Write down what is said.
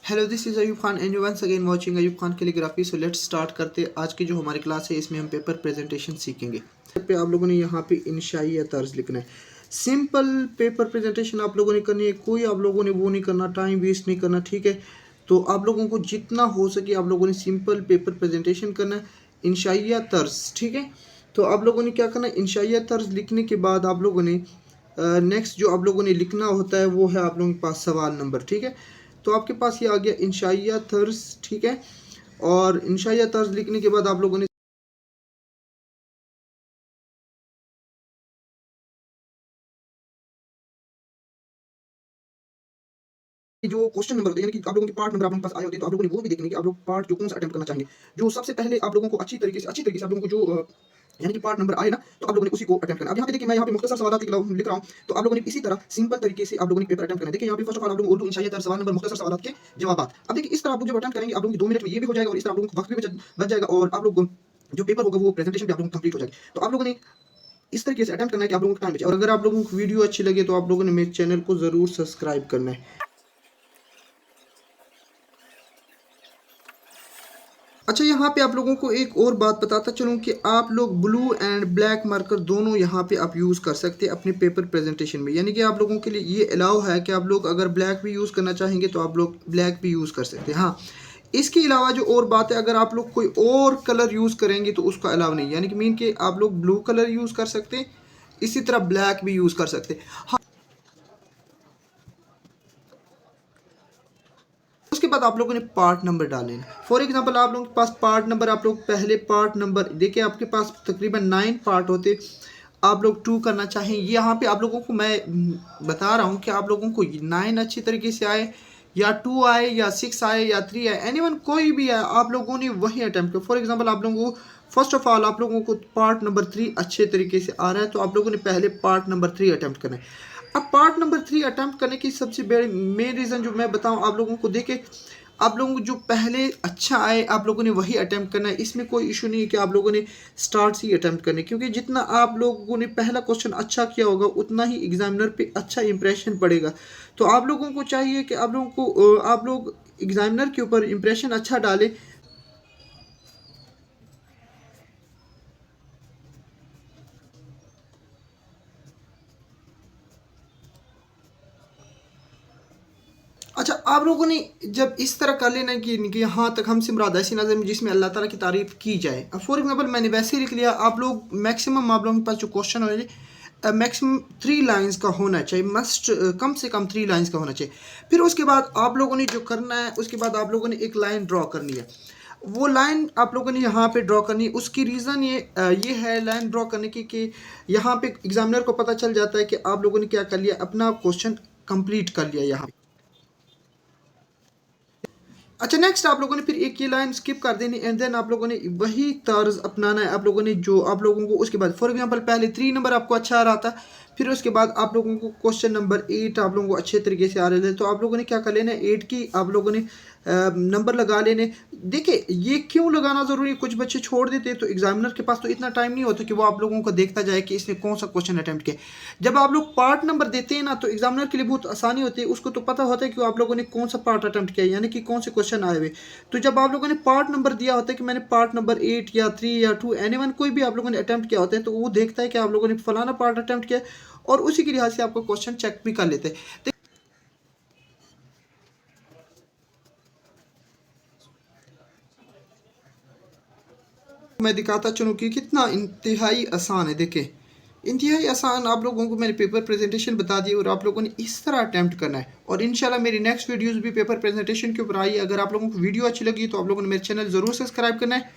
Hello, this is Ayub Khan and you once again watching Ayub Khan calligraphy. So let's start करते आज की जो हमारी क्लास है, इसमें हम पेपर प्रेजेंटेशन सीखेंगे। पे आप लोगों ने यहाँ पे इंशाई या तर्ज लिखना है। सिंपल पेपर प्रेजेंटेशन आप लोगों ने करनी है, कोई आप लोगों ने वो नहीं करना, टाइम वेस्ट नहीं करना, ठीक है। तो आप लोगों को जितना हो सके आप लोगों ने सिंपल पेपर प्रेजेंटेशन करना है, इंशाई या तर्ज, ठीक है। तो आप लोगों ने क्या करना है, इंशाई या तर्ज लिखने के बाद आप लोगों ने नेक्स्ट जो आप लोगों ने लिखना होता है वो है आप लोगों के पास सवाल नंबर, ठीक है। तो आपके पास ये आ गया इंशाइया तर्ज, ठीक है। और इंशाइया तर्ज लिखने के बाद आप लोगों ने जो क्वेश्चन नंबर होते हैं, यानी कि आप लोगों के पार्ट नंबर आप लोगों के पास आए होते हैं, तो आप लोगों ने वो भी देखने कि आप लोग पार्ट जो कौन सा अटेम्प्ट करना चाहेंगे। जो सबसे पहले आप लोगों को अच्छी तरीके से आप लोगों को जो यानी कि पार्ट नंबर आए ना, तो आप लोगों ने उसी को अटेम्प्ट करना। अब यहाँ पे देखिए, मैं यहाँ पे मुख्तसर सवाल लिख रहा हूँ, तो आप लोगों ने इसी तरह सिंपल तरीके से आप लोगों ने पेपर अटेम्प्ट करना है। देखिए यहाँ पे फर्स्ट ऑफ ऑल आप लोग उर्दू इंशाइया तर्ज सवाल नंबर मुख्तसर सवाल के जवाब। अब देखिए इस तरह आप लोग जब अटेम्प्ट करेंगे, आप लोगों की 2 मिनट में ये भी हो जाएगा और इस तरह आप लोगों को वक्त भी बच जाएगा और आप लोग जो पेपर होगा वो प्रेजेंटेशन भी आप लोगों की कंप्लीट हो जाएगी। तो आप लोगों ने इस तरीके से अटेम्प्ट करना है कि आप लोगों को टाइम बचे। और अगर आप लोगों को वीडियो अच्छी लगे तो आप लोगों ने मेरे चैनल को ज़रूर सब्सक्राइब करना है। अच्छा, यहाँ पे आप लोगों को एक और बात बताता चलूँ कि आप लोग ब्लू एंड ब्लैक मार्कर दोनों यहाँ पे आप यूज़ कर सकते हैं अपने पेपर प्रेजेंटेशन में। यानी कि आप लोगों के लिए ये अलाउ है कि आप लोग अगर ब्लैक भी यूज़ करना चाहेंगे तो आप लोग ब्लैक भी यूज़ कर सकते हैं। हाँ, इसके अलावा जो और बात है, अगर आप लोग कोई और कलर यूज़ करेंगे तो उसका अलाउ नहीं, यानी कि मीन कि आप लोग ब्लू कलर यूज़ कर सकते हैं, इसी तरह ब्लैक भी यूज़ कर सकते हैं। हाँ, उसके बाद आप लोगों ने पार्ट नंबर डाले। फॉर एग्जांपल आप लोगों के पास पार्ट नंबर, आप लोग पहले पार्ट नंबर देखिए, आपके पास तकरीबन 9 पार्ट होते, आप लोग 2 करना चाहें। यहाँ पे आप लोगों को मैं बता रहा हूँ कि आप लोगों को 9 अच्छी तरीके से आए या 2 आए या 6 आए या 3 आए, एनीवन कोई भी आए, आप लोगों ने वही अटैम्प्ट किया। फॉर एग्जांपल आप लोगों को फर्स्ट ऑफ ऑल आप लोगों को पार्ट नंबर 3 अच्छे तरीके से आ रहा है, तो आप लोगों ने पहले पार्ट नंबर 3 अटैम्प्ट करना है। अब पार्ट नंबर 3 अटैम्प्ट करने की सबसे बड़ी मेन रीज़न जो मैं बताऊं आप लोगों को, देखे आप लोगों को जो पहले अच्छा आए आप लोगों ने वही अटैम्प्ट करना है। इसमें कोई इशू नहीं है कि आप लोगों ने स्टार्ट से ही अटैम्प्ट करने, क्योंकि जितना आप लोगों ने पहला क्वेश्चन अच्छा किया होगा उतना ही एग्जामिनर पे अच्छा इंप्रेशन पड़ेगा। तो आप लोगों को चाहिए कि आप लोगों को आप लोग एग्जामिनर के ऊपर इंप्रेशन अच्छा डालें। अच्छा, आप लोगों ने जब इस तरह कर लेना कि यहाँ तक हमसे मुराद ऐसी नज़र जिसमें अल्लाह ताला की तारीफ़ की जाए। फॉर एग्जांपल मैंने वैसे ही लिख लिया। आप लोग मैक्सिमम आप लोगों के पास जो क्वेश्चन हो मैक्सिमम 3 लाइंस का होना चाहिए, मस्ट कम से कम 3 लाइंस का होना चाहिए। फिर उसके बाद आप लोगों ने जो करना है, उसके बाद आप लोगों ने एक लाइन ड्रॉ करनी है। वो लाइन आप लोगों ने यहाँ पे ड्रॉ करनी है। उसकी रीज़न ये है लाइन ड्रॉ करने की कि यहाँ पे एग्जामिनर को पता चल जाता है कि आप लोगों ने क्या कर लिया, अपना क्वेश्चन कंप्लीट कर लिया यहाँ। अच्छा, नेक्स्ट आप लोगों ने फिर एक ये लाइन स्किप कर देनी एंड देन आप लोगों ने वही तर्ज अपनाना है। आप लोगों ने जो आप लोगों को उसके बाद फॉर एग्जांपल पहले 3 नंबर आपको अच्छा आ रहा था, फिर उसके बाद आप लोगों को क्वेश्चन नंबर 8 आप लोगों को अच्छे तरीके से आ रहे थे, तो आप लोगों ने क्या कर लेना है, 8 की आप लोगों ने नंबर लगा लेने। देखिए ये क्यों लगाना ज़रूरी है, कुछ बच्चे छोड़ देते तो एग्जामिनर के पास तो इतना टाइम नहीं होता कि वो आप लोगों को देखता जाए कि इसने कौन सा क्वेश्चन अटैम्प्ट किया। जब आप लोग पार्ट नंबर देते हैं ना, तो एग्जामिनर के लिए बहुत आसानी होती है, उसको तो पता होता है कि आप लोगों ने कौन सा पार्ट अटैम्प्ट किया, यानी कि कौन से क्वेश्चन आए हुए। तो जब आप लोगों ने पार्ट नंबर दिया होता है कि मैंने पार्ट नंबर 8 या 3 या 2 एनीवन कोई भी आप लोगों ने अटैम्प्ट किया होता है, तो वो देखता है कि आप लोगों ने फलाना पार्ट अटैम्प्ट किया और उसी के लिहाज से आपको क्वेश्चन चेक भी कर लेते हैं। मैं दिखाता चलूँ कि कितना इंतहाई आसान है। देखें, इंतहाई आसान आप लोगों को मैंने पेपर प्रेजेंटेशन बता दी और आप लोगों ने इस तरह अटैम्प्ट करना है। और इंशाल्लाह मेरी नेक्स्ट वीडियोस भी पेपर प्रेजेंटेशन के ऊपर आई है। अगर आप लोगों को वीडियो अच्छी लगी तो आप लोगों ने मेरे चैनल ज़रूर सब्सक्राइब करना है